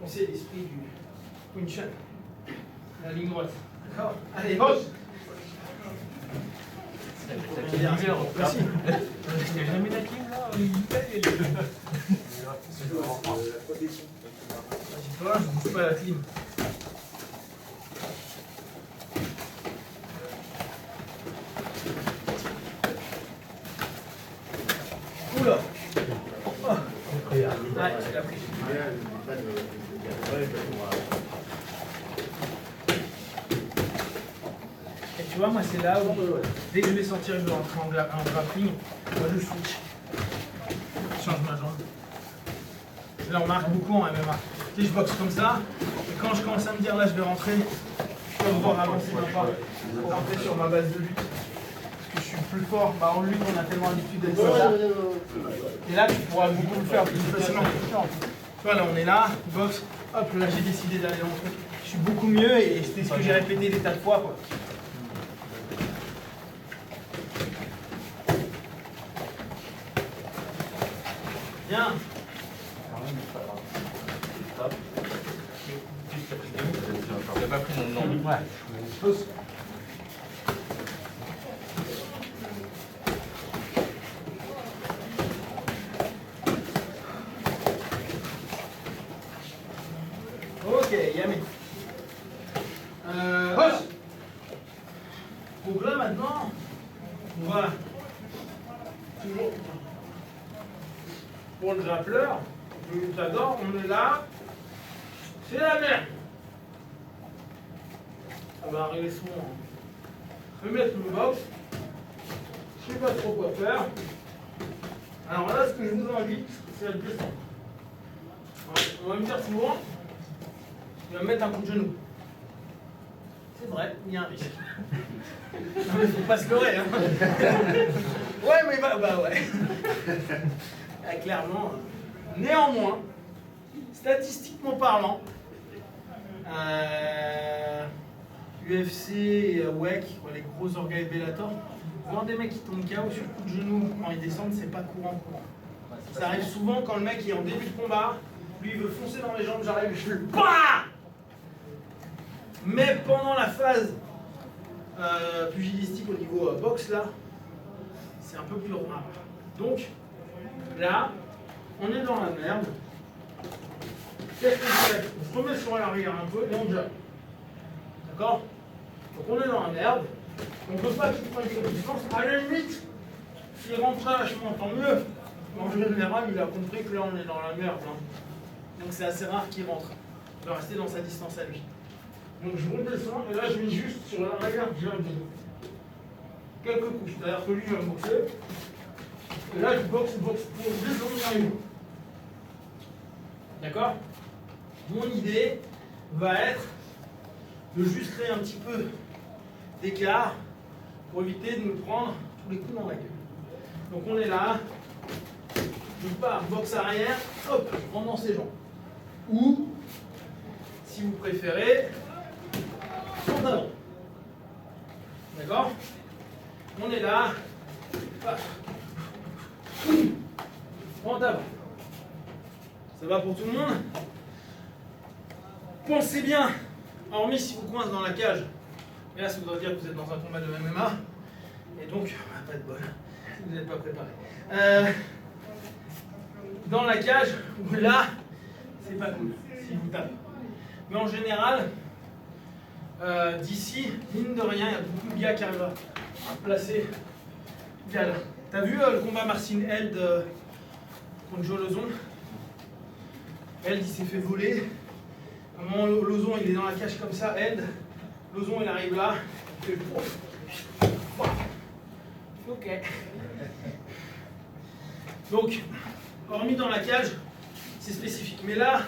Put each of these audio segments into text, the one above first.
penser l'esprit du Wing Chun. La ligne droite. D'accord? Allez, boxe! Il n'y a jamais la clim là, je ne bouge pas la clim. Oula! Oh. Ouais, tu l'as pris. Et tu vois, moi c'est là où, dès que je vais sentir que je vais rentrer en grappling, moi je switch. Je change ma jambe. Je le remarque beaucoup en MMA. Tu sais, je boxe comme ça, et quand je commence à me dire là je vais rentrer, je peux pouvoir avancer ma part pour rentrer sur ma base de lutte. Parce que je suis plus fort. Bah, en lutte, on a tellement l'habitude d'être comme ça. Et là, tu pourras beaucoup le faire plus facilement. Tu vois, là on est là, boxe, hop, là j'ai décidé d'aller rentrer. Je suis beaucoup mieux et c'était ce que j'ai répété des tas de fois, quoi. Bien. T'as pas pris mon nom. Ouais. Pause. Ok, Yami. Pause. Donc là maintenant, on va toujours pour le grappleur, j'adore, on est là, c'est la merde. Ça va arriver souvent. Je vais mettre le box, je sais pas trop quoi faire. Alors là, ce que je vous invite, c'est à le descendre. On va me dire souvent, il va me mettre un coup de genou. C'est vrai, il y a un risque. Non mais faut pas se leurrer, hein. Ouais, mais bah ouais. Ah, clairement. Néanmoins, statistiquement parlant, UFC et WEC, les gros orgueils Bellator, voir des mecs qui tombent KO sur le coup de genou quand ils descendent, c'est pas courant. Ça arrive souvent quand le mec est en début de combat, lui il veut foncer dans les jambes, j'arrive, je le BAH! Mais pendant la phase pugilistique au niveau boxe là, c'est un peu plus rare. Donc là, on est dans la merde. Qu'est-ce qu'on fait? On se remet sur l'arrière un peu et on jump. D'accord? Donc on est dans la merde. On ne peut pas qu'il prenne cette distance. À la limite, s'il rentre vachement, tant mieux. En général, il a compris que là on est dans la merde. Hein. Donc c'est assez rare qu'il rentre. Il va rester dans sa distance à lui. Donc je redescends et là je vais juste sur l'arrière du jump. Quelques coups. C'est-à-dire que lui va me boxer. Et là je boxe pour descendre à lui. D'accord? Mon idée va être de juste créer un petit peu d'écart pour éviter de me prendre tous les coups dans la gueule. Donc on est là, je pars, boxe arrière, hop, je prends dans ses jambes. Ou, si vous préférez, en avant. D'accord? On est là, en avant. Ça va pour tout le monde? Pensez bien, hormis si vous coincez dans la cage, et là ça voudrait dire que vous êtes dans un combat de MMA, et donc, pas de bol, si vous n'êtes pas préparé. Dans la cage, ou là, c'est pas cool, si vous tapez. Mais en général, d'ici, mine de rien, il y a beaucoup de gars qui arrivent à placer là. T'as vu le combat Marcin Held contre Joe Lauzon? Held il s'est fait voler. À un moment, Lauzon il est dans la cage comme ça. Held, Lauzon il arrive là. Il fait pouf. Ok. Donc, hormis dans la cage, c'est spécifique. Mais là,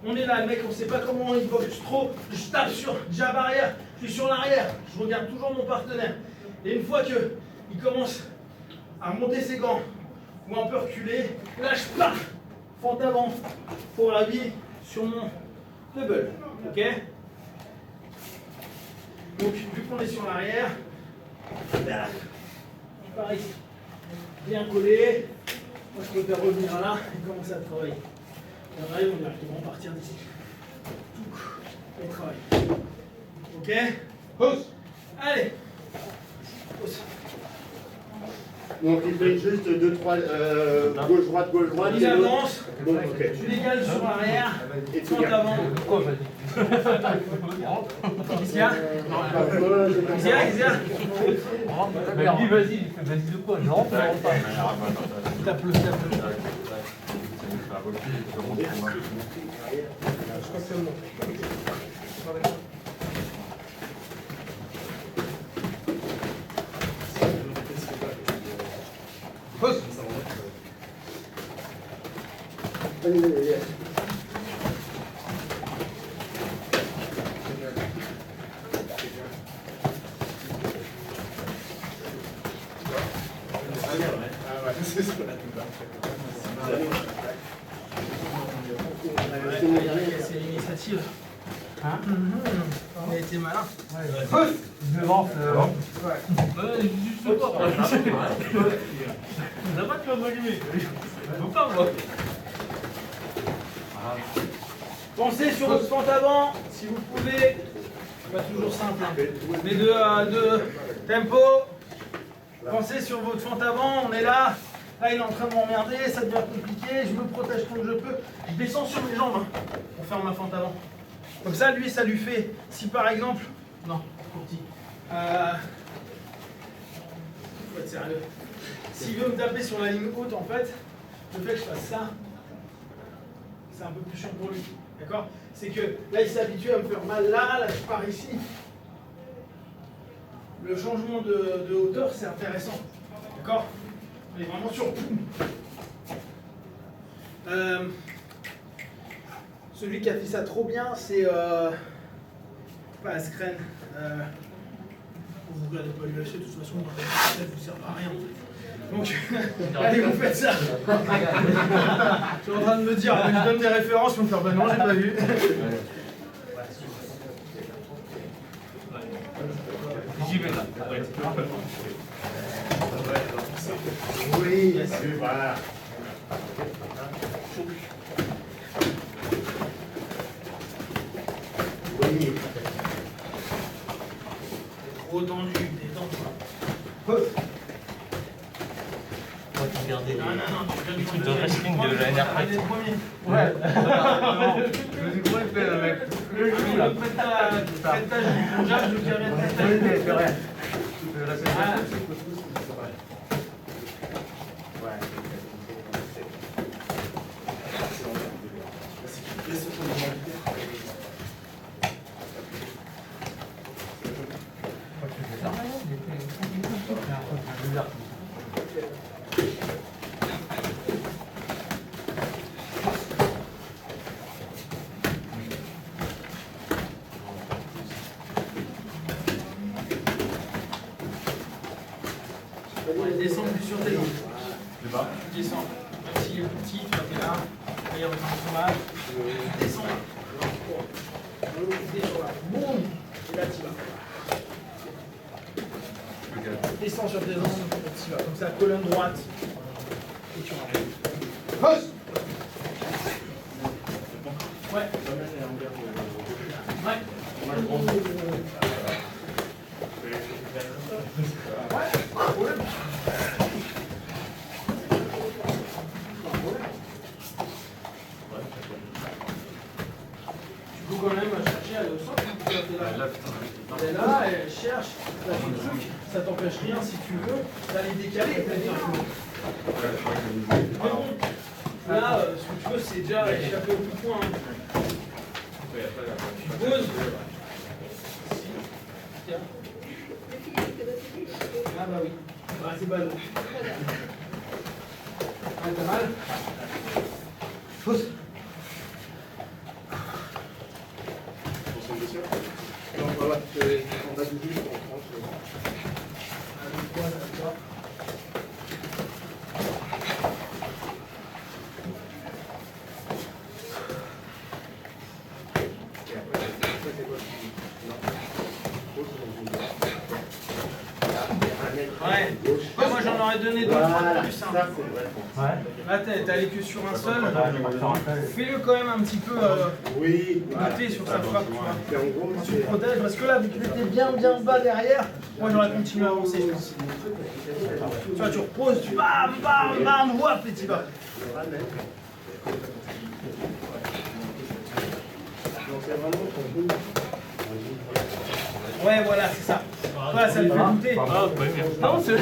on est là, le mec, on sait pas comment il boxe trop. Je tape sur jab arrière, je suis sur l'arrière. Je regarde toujours mon partenaire. Et une fois qu'il commence à monter ses gants ou un peu reculer, là je pars fente avant pour la vie sur mon double. Ok? Donc vu qu'on est sur l'arrière, je pars ici. Bien collé. Moi je peux faire revenir là et commencer à travailler. On arrive, on va partir d'ici. Et travail. Ok. Pause. Allez. Pause. Donc il fait juste 2-3 gauche-droite, gauche-droite. Il avance. Bon, ok. Tu décales sur l'arrière. Et tu Fente gardes. avant. Pourquoi vas-y? Qu'est-ce qu'il y a? Qu'est-ce qu'il y a? Qu'est-ce qu'il y a? Mais lui, vas-y, vas-y de quoi? Je rentre, je rentre pas. Tape-le, tape-le. Je crois que c'est bon. Pause. Allez, allez, allez. C'est ça. C'est l'initiative. Hein? On a été malin. Je devance. Juste quoi? Ça va, tu vas m'allumer. Je veux pas, moi. Pensez sur votre fente avant, si vous pouvez. C'est pas toujours simple, hein. Mais de tempo. Pensez sur votre fente avant, on est là. Là, il est en train de m'emmerder, ça devient compliqué. Je me protège comme je peux. Je descends sur mes jambes hein, pour faire ma fente avant. Comme ça, lui, ça lui fait. Si par exemple. Non, trop petit. Faut être sérieux. S'il veut me taper sur la ligne haute, en fait, le fait que je fasse ça, c'est un peu plus chiant pour lui. D'accord? C'est que là, il s'est habitué à me faire mal là, je pars ici. Le changement de hauteur, c'est intéressant. D'accord? On est vraiment sur. Celui qui a fait ça trop bien, c'est. Pas Askren. Vous regardez pas l'UFC, de toute façon, ça ne vous sert à rien. Donc, allez, vous faites ça. Je suis en train de me dire, je donne des références, ils vont me faire, bah non, j'ai pas vu. J'y vais là. Oui, voilà. Oui. Trop tendu, détends-toi. On va te regarder Non, les trucs de wrestling de la dernière Allez, fight. le premier. Ouais. Je me dis comment il fait le mec. Le cul là. Faites ta jab, je vous dirai faites ta rien. Descends plus sur tes jambes. Tu descends. Même s'il est plus petit, tu vas faire là. Il y a votre chômage. Descends là. Descends là. Boum. Et là, tu vas. Descends sur tes jambes. Tu vas. Comme ça, colonne droite. Et tu rentres. Pause. Ouais. Il faut quand même chercher à aller au centre. Elle est là, elle cherche, elle fait le truc, ça t'empêche rien si tu veux d'aller décaler. Mais bon, là, ce que tu veux, c'est déjà échapper au coup de poing. Hein. Tu poses. Tiens. Ah bah oui, bah, c'est ballot. Ah, t'as mal? Pose. Non, voilà, on va du juste en France. Ouais. Moi j'en aurais donné deux, trois de plus. Hein. Ça, c'est vrai. Ouais. Là, t'es allé que sur un seul. Fais-le quand même un petit peu Oui. noter sur sa frappe, tu vois. Et en gros, Tu te protèges, parce que là, vu que tu étais bien bas derrière, moi j'aurais continué à avancer, je pense. Tu vois, tu reposes, tu bam, bam, bam, wap, et tu vas. Ouais, voilà, c'est ça. Voilà, ça le fait douter. Non, ça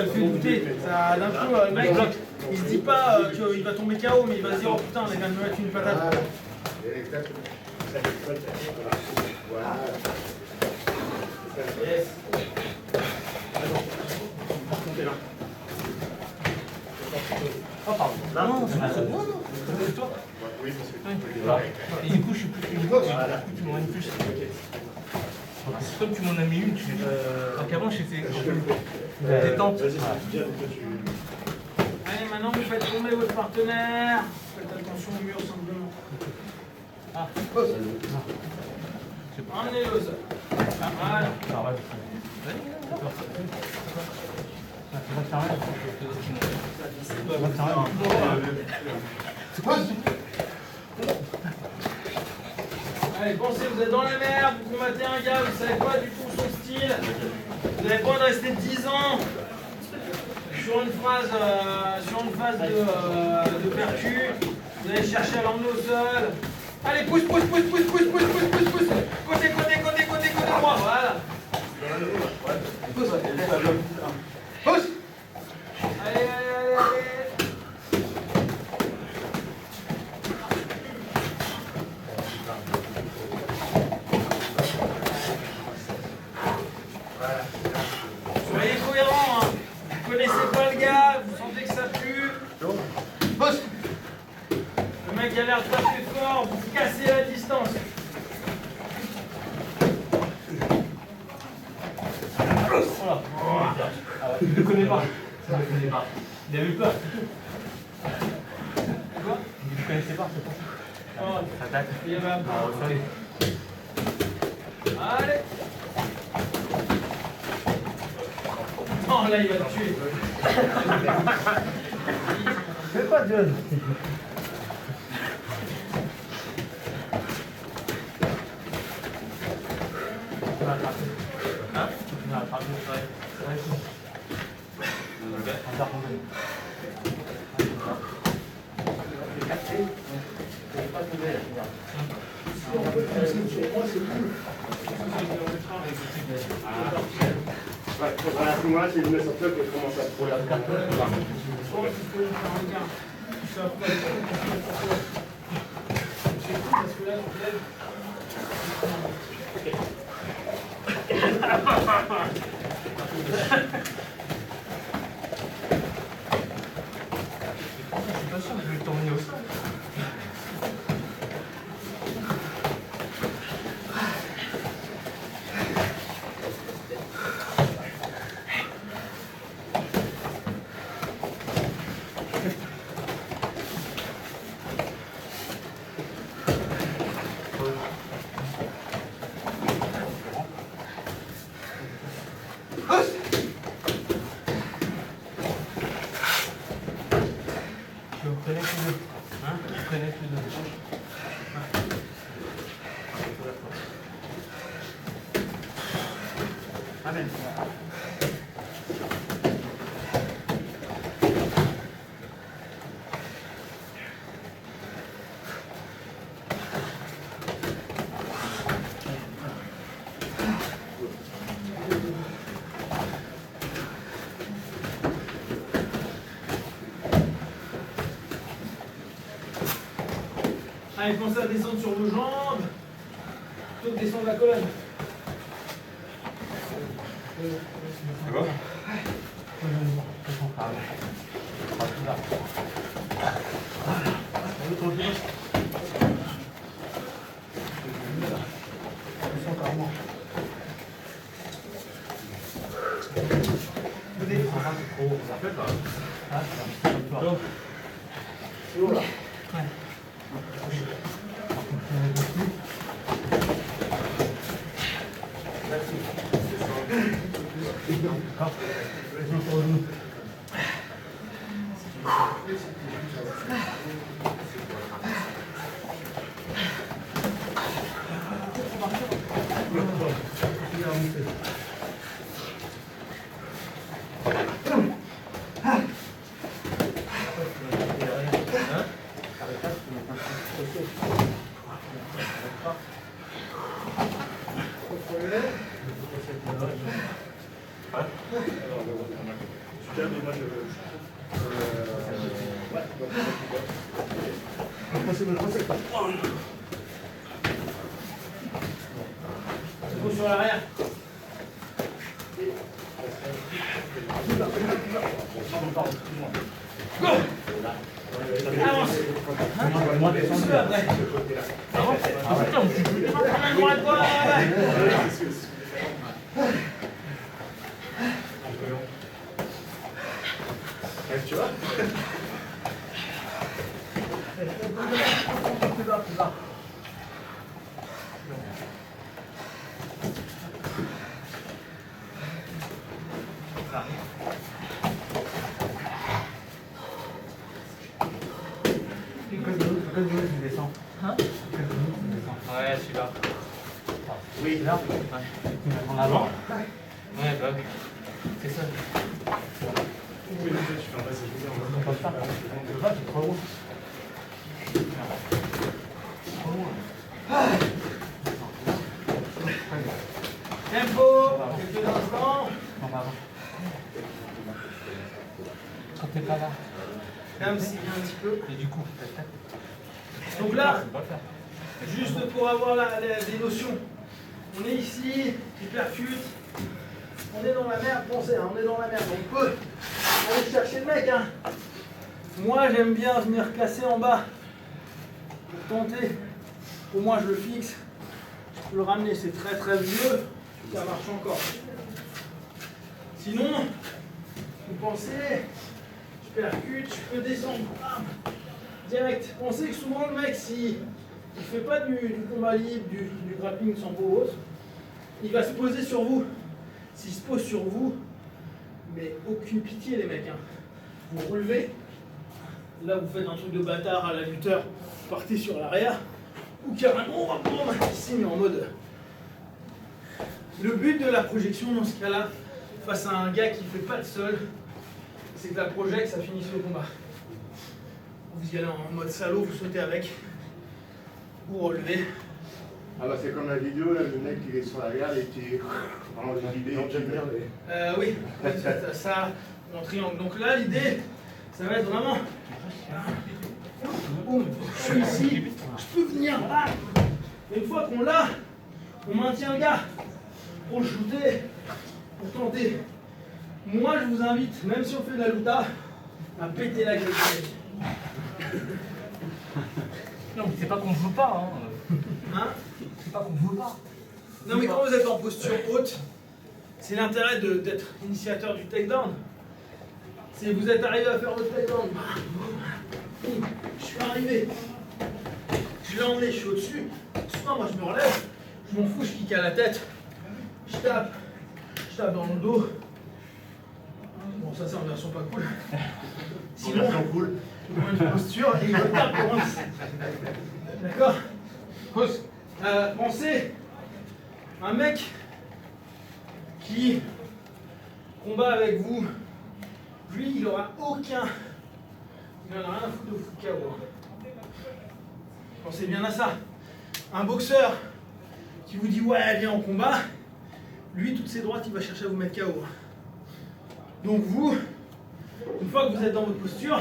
le fait douter. Ça, d'un coup, le mec, il se dit pas qu'il va tomber KO, mais il va se dire, oh putain, on vient de me mettre une patate. Voilà. Yes. Oh, pardon. Non, c'est bon. C'est toi. Oui, parce que Et du coup, je suis plus. Du coup, tu m'en as mis plus. C'est comme tu m'en as mis une. Donc avant, j'étais détente. Allez, maintenant, vous faites tomber votre partenaire. Faites attention au mur, simplement. Ah. Emmenez-le au sol. Voilà. Allez, pensez, vous êtes dans la merde, vous combattez un gars, vous savez pas du tout son style. Vous n'avez pas de rester 10 ans sur une phase de percu. Vous allez chercher à l'emmener au sol. Allez, pousse. Côté droit, voilà. Pousse. Allez. Soyez cohérents, hein. Vous connaissez pas le gars, vous sentez que ça pue. Pousse. Le mec a l'air de taper fort, vous cassez la distance. Voilà. Je ne le connais pas. Il a eu peur. Quoi? Je ne connaissais pas, c'est pour ça. Oh, Attaque. il y avait un peu. Allez. Oh là, il va te tuer. Fais pas John. Hein? Tu m'as attrapé, ouais, à ce moment-là, c'est le mec sur toi qui commence à trouver la carte. Je suis pas sûr que je vais t'emmener au sol. Je reconnais tous deux. Hein? Je reconnais tous deux. Amen. Allez, pensez à descendre sur vos jambes, plutôt que descendre la colonne. C'est bon? Contrôlez. C'est bon sur l'arrière. Go! Avance! Moi, descendre. Ah, putain, je suis Droite, droite, Tu vois? plus bas, plus bas. Quel niveau tu descends? Hein? Quel niveau tu descends? Ouais, celui-là. Oui, là. Ouais. Tu mets en avant. Ouais, bah oui. C'est ça. Comme ça. Là, c'est trop haut. Tempo, quelques instants. Non, pardon. Quand t'es pas là. Même si un petit peu. Et du coup, Donc là, on va le faire. juste pour avoir des notions, on est ici, hypercute, on est dans la merde, pensez, hein, on est dans la merde, on peut aller chercher le mec. Hein. Moi j'aime bien venir casser en bas pour tenter, au moins je le fixe, je peux le ramener, c'est très très vieux, ça marche encore. Sinon, vous pensez, je percute, je peux descendre, bam, direct. Pensez que souvent le mec, si il fait pas du combat libre, du grappling sans peau haute, il va se poser sur vous. S'il se pose sur vous, mais aucune pitié les mecs. Hein. Vous relevez, là vous faites un truc de bâtard à la lutteur, vous partez sur l'arrière, ou carrément, boum, ici mais en mode... Le but de la projection dans ce cas-là, face à un gars qui fait pas de sol, c'est que la projecte, ça finisse le combat. Vous y allez en mode salaud, vous sautez avec, vous relevez. Ah bah c'est comme la vidéo, là, le mec il est sur l'arrière et qui vraiment l'idée. Oui, ça en triangle. Donc là, l'idée, ça va être vraiment. Boum, je suis ici, je peux venir là. Et une fois qu'on l'a, on maintient le gars pour le shooter, pour tenter. Moi, je vous invite, même si on fait de la luta, à péter la gueule du mec. Non, mais c'est pas qu'on veut pas, hein. Hein? C'est pas qu'on veut pas. Non, mais quand vous êtes en posture haute, c'est l'intérêt d'être initiateur du takedown. C'est vous êtes arrivé à faire votre takedown. Je suis arrivé. Je l'ai emmené, je suis au-dessus. Soit moi je me relève, je m'en fous, je kick à la tête. Je tape dans le dos. Bon, ça c'est en version pas cool. Sinon, cool. il prend une posture et il me tape pour once. D'accord? Pause. Pensez, un mec qui combat avec vous, lui, il n'aura aucun. Il n'en a rien à foutre de foutre KO. Pensez bien à ça. Un boxeur qui vous dit ouais, viens en combat, lui, toutes ses droites, il va chercher à vous mettre KO. Donc vous, une fois que vous êtes dans votre posture,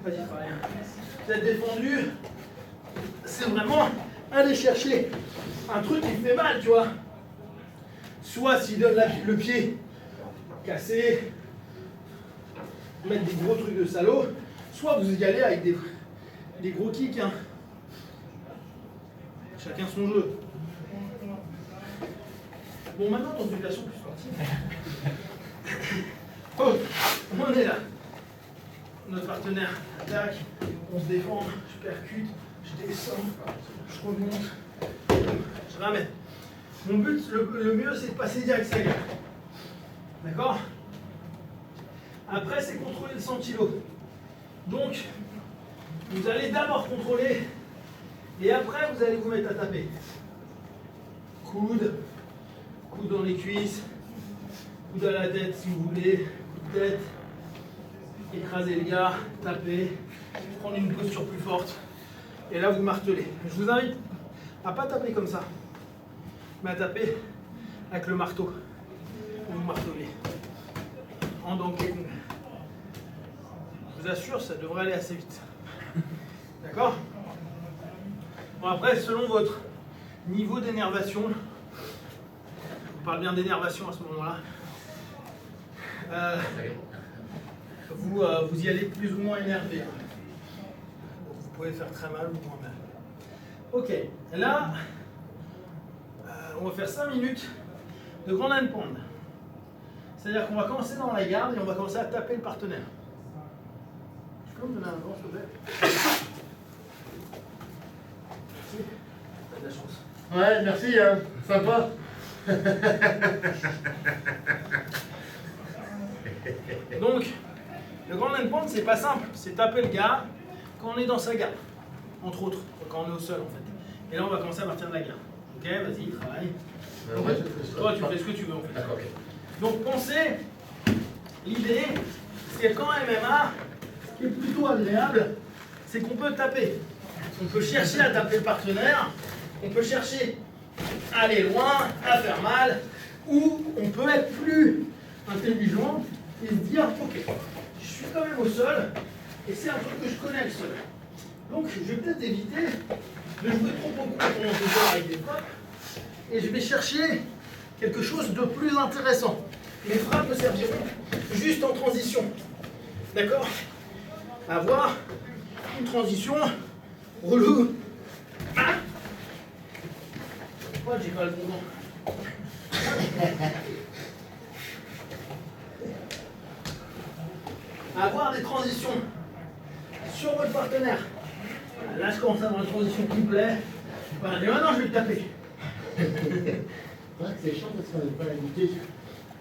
vas-y, fais rien. Vous êtes défendu, c'est vraiment aller chercher un truc qui fait mal, tu vois. Soit s'il donne le pied cassé, mettre des gros trucs de salaud, soit vous y allez avec des gros kicks. Hein. Chacun son jeu. Bon, maintenant dans une version plus sportive. Oh, on est là. Notre partenaire attaque, on se défend, je percute, je descends, je remonte, je ramène. Mon but, le mieux, c'est de passer direct sa gueule. D'accord? Après, c'est contrôler le 100 kg. Donc, vous allez d'abord contrôler, et après, vous allez vous mettre à taper. Coude dans les cuisses, coude à la tête si vous voulez, coup de tête, écraser le gars, taper, prendre une posture plus forte, et là, vous martelez. Je vous invite à pas taper comme ça, mais à taper avec le marteau. Vous martelez. En Donkey Kong. Je vous assure, ça devrait aller assez vite. D'accord? Bon, après, selon votre niveau d'énervation, on parle bien d'énervation à ce moment-là, vous y allez plus ou moins énervé. Donc, vous pouvez faire très mal ou moins mal. Ok, là, on va faire 5 minutes de grand hand pound. C'est-à-dire qu'on va commencer dans la garde et on va commencer à taper le partenaire. Je peux me donner un vent, s'il vous plaît? Merci. T'as de la chance. Ouais, merci, hein. Sympa. Donc, le grand hand pound, c'est pas simple. C'est taper le gars quand on est dans sa garde. Entre autres, quand on est au sol, en fait. Et là, on va commencer à partir de la garde. Ok, vas-y, travaille. Toi, tu fais ce que tu veux, en fait. D'accord, ok. Donc, pensez, l'idée, c'est qu'en MMA, ce qui est plutôt agréable, c'est qu'on peut taper. On peut chercher à taper le partenaire, on peut chercher à aller loin, à faire mal, ou on peut être plus intelligent et se dire, ok, je suis quand même au sol, et c'est un truc que je connais le sol. Donc, je vais peut-être éviter de jouer trop beaucoup pendant ce jeu avec des frappes, et je vais chercher quelque chose de plus intéressant. Mes frappes me serviront juste en transition. D'accord? Avoir une transition relou. Ah, pourquoi j'ai pas le bon vent? Avoir des transitions sur votre partenaire. Là, je commence à avoir une transition qui me plaît. Voilà, et maintenant, je vais le taper. Ouais, c'est chiant parce qu'on n'est pas habitué.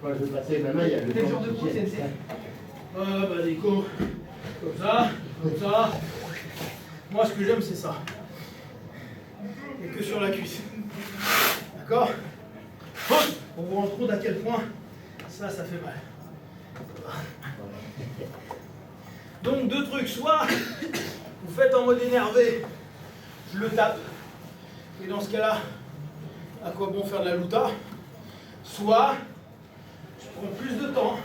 Quand je passais ma main, il y a le Quel genre de coup, c'est CNC? Bah des coups comme ça, comme ça. Moi, ce que j'aime, c'est ça. Et que sur la cuisse. D'accord? Pour vous rendre compte à quel point ça fait mal. Donc, deux trucs. Soit vous faites en mode énervé, je le tape. Et dans ce cas-là, à quoi bon faire de la luta? Soit je prends plus de temps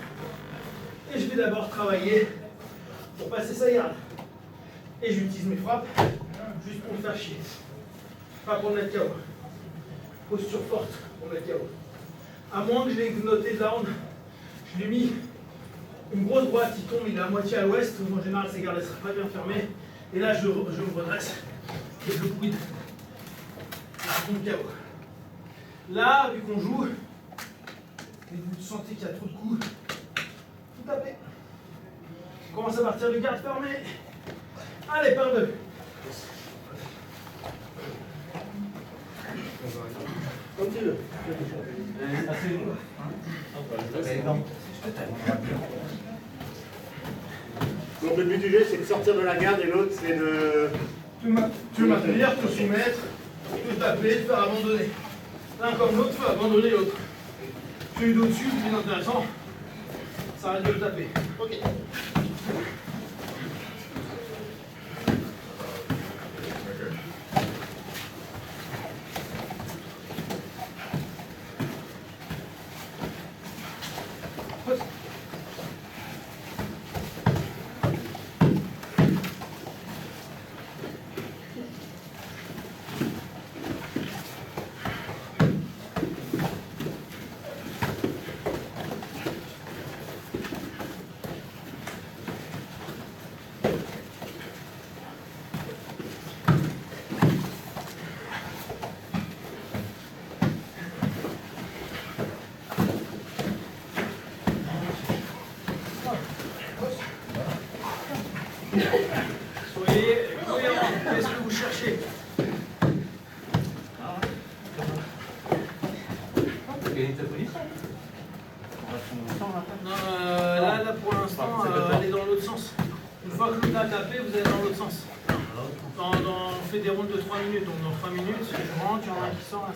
et je vais d'abord travailler pour passer sa garde. Et j'utilise mes frappes juste pour me faire chier. Pas pour me mettre KO. Posture forte pour me mettre KO. À moins que je l'ai noté down, je lui ai mis une grosse droite qui tombe, il est à moitié à l'ouest, où en général ses gardes ne seraient pas bien fermées. Et là je me redresse et je le couide. Je tombe KO. Là, vu qu'on joue, et que vous sentez qu'il y a trop de coups, vous tapez. On commence à partir du garde fermé. Allez, par deux. Comme tu veux. Donc le but du jeu, c'est de sortir de la garde et l'autre, c'est de... Tu veux maintenir, te soumettre, te taper, te faire abandonner. L'un comme l'autre peut abandonner l'autre. Celui d'au-dessus, le plus intéressant, ça arrête de le taper. Ok. Soyez cohérents. Qu'est-ce que vous cherchez? Non, là, pour l'instant, elle est dans l'autre sens. Une fois que l'autre a tapé, vous êtes dans l'autre sens. On fait des rondes de 3 minutes, donc dans 3 minutes, je rentre, il y en a un qui sort, là,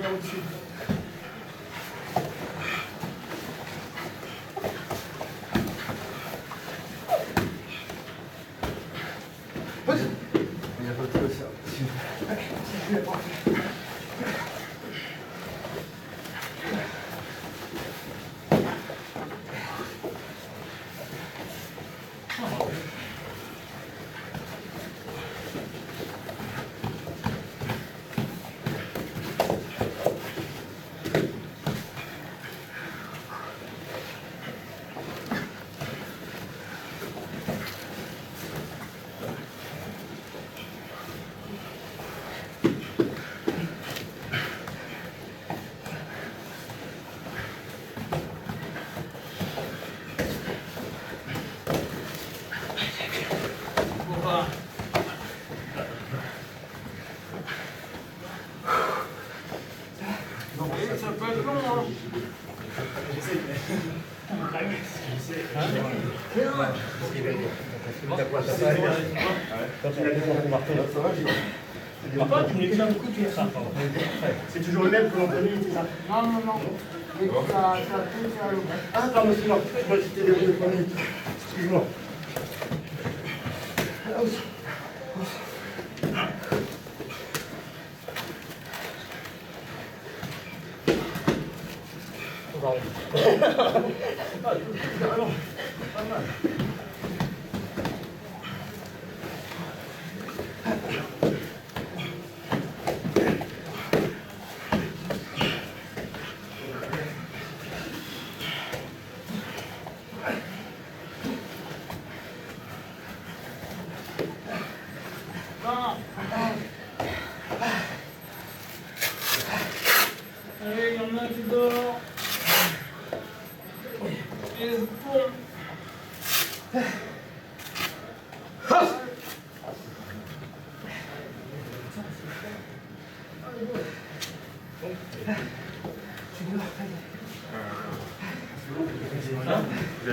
venir au-dessus. Il n'y a pas de ça. Ça peut être long, hein. Papa, tu me l'expliques beaucoup, tu ça. C'est toujours le même que l'on connaît, c'est ça? Non, non, non. Mais ça tourne sur l'eau. Ah, pardon, excuse-moi. Moi, j'étais déroulé de minutes. Excuse-moi. Ah, oui. Allez, il y en a qui dort. Et bon.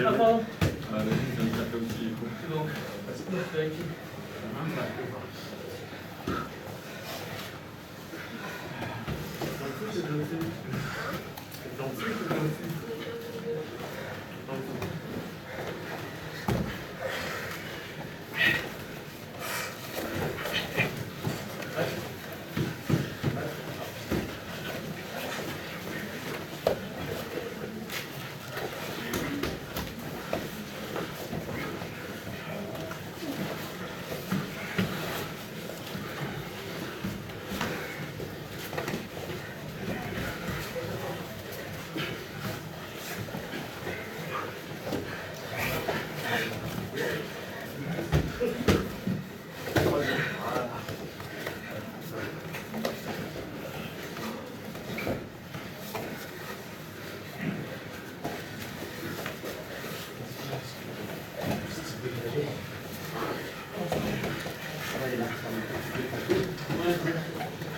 Papa, Ah, vas-y, je viens de taper aussi, il faut. c'est bon. C'est avec qui?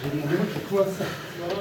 J'ai demandé moi qui coince ça. Voilà,